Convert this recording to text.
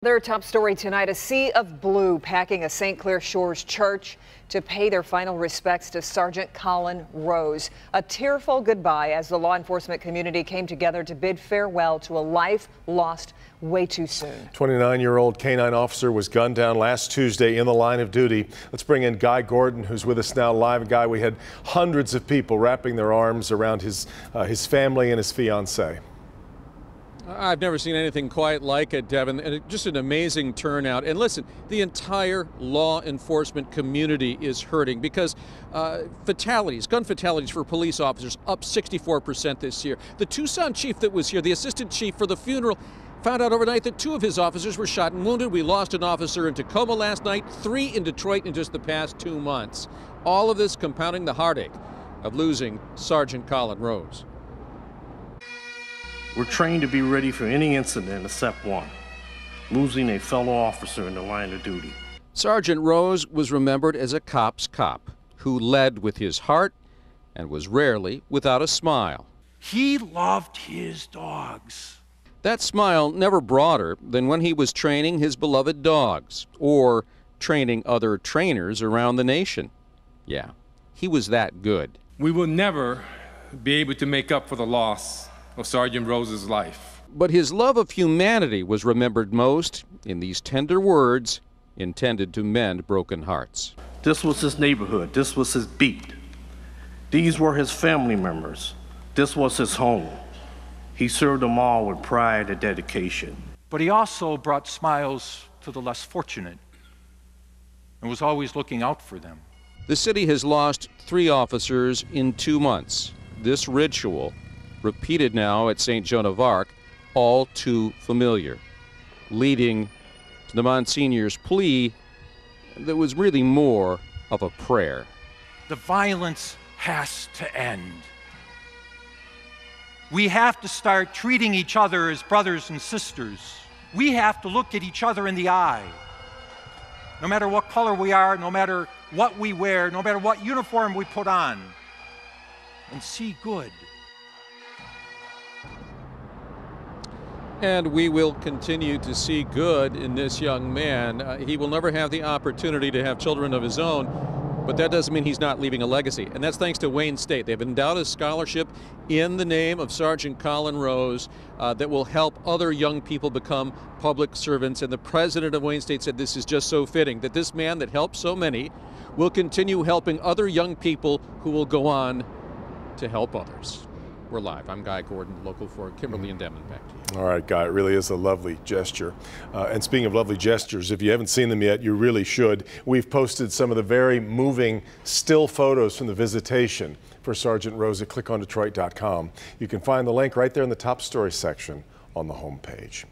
Their top story tonight, a sea of blue packing a St. Clair Shores church to pay their final respects to Sergeant Collin Rose. A tearful goodbye as the law enforcement community came together to bid farewell to a life lost way too soon. 29-year-old K-9 officer was gunned down last Tuesday in the line of duty. Let's bring in Guy Gordon, who's with us now live. Guy, we had hundreds of people wrapping their arms around his family and his fiancée. I've never seen anything quite like it, Devin. And just an amazing turnout. And listen, the entire law enforcement community is hurting because gun fatalities for police officers up 64% this year. The Tucson chief that was here, the assistant chief for the funeral, found out overnight that 2 of his officers were shot and wounded. We lost an officer in Tacoma last night, 3 in Detroit in just the past 2 months. All of this compounding the heartache of losing Sergeant Collin Rose. We're trained to be ready for any incident except one, losing a fellow officer in the line of duty. Sergeant Rose was remembered as a cop's cop who led with his heart and was rarely without a smile. He loved his dogs. That smile never broader than when he was training his beloved dogs or training other trainers around the nation. Yeah, he was that good. We will never be able to make up for the loss of Sergeant Rose's life. But his love of humanity was remembered most in these tender words intended to mend broken hearts. This was his neighborhood. This was his beat. These were his family members. This was his home. He served them all with pride and dedication. But he also brought smiles to the less fortunate and was always looking out for them. The city has lost 3 officers in 2 months. This ritual, repeated now at St. Joan of Arc, all too familiar, leading to the Monsignor's plea that was really more of a prayer. The violence has to end. We have to start treating each other as brothers and sisters. We have to look at each other in the eye. No matter what color we are, no matter what we wear, no matter what uniform we put on, and see good. And we will continue to see good in this young man. He will never have the opportunity to have children of his own, but that doesn't mean he's not leaving a legacy. And that's thanks to Wayne State. They've endowed a scholarship in the name of Sergeant Collin Rose that will help other young people become public servants. And the president of Wayne State said this is just so fitting, that this man that helped so many will continue helping other young people who will go on to help others. We're live. I'm Guy Gordon, local 4, Kimberly and Denman. Back to you. All right, Guy, it really is a lovely gesture. And speaking of lovely gestures, if you haven't seen them yet, you really should. We've posted some of the very moving still photos from the visitation for Sergeant Rose at clickondetroit.com. You can find the link right there in the top story section on the homepage.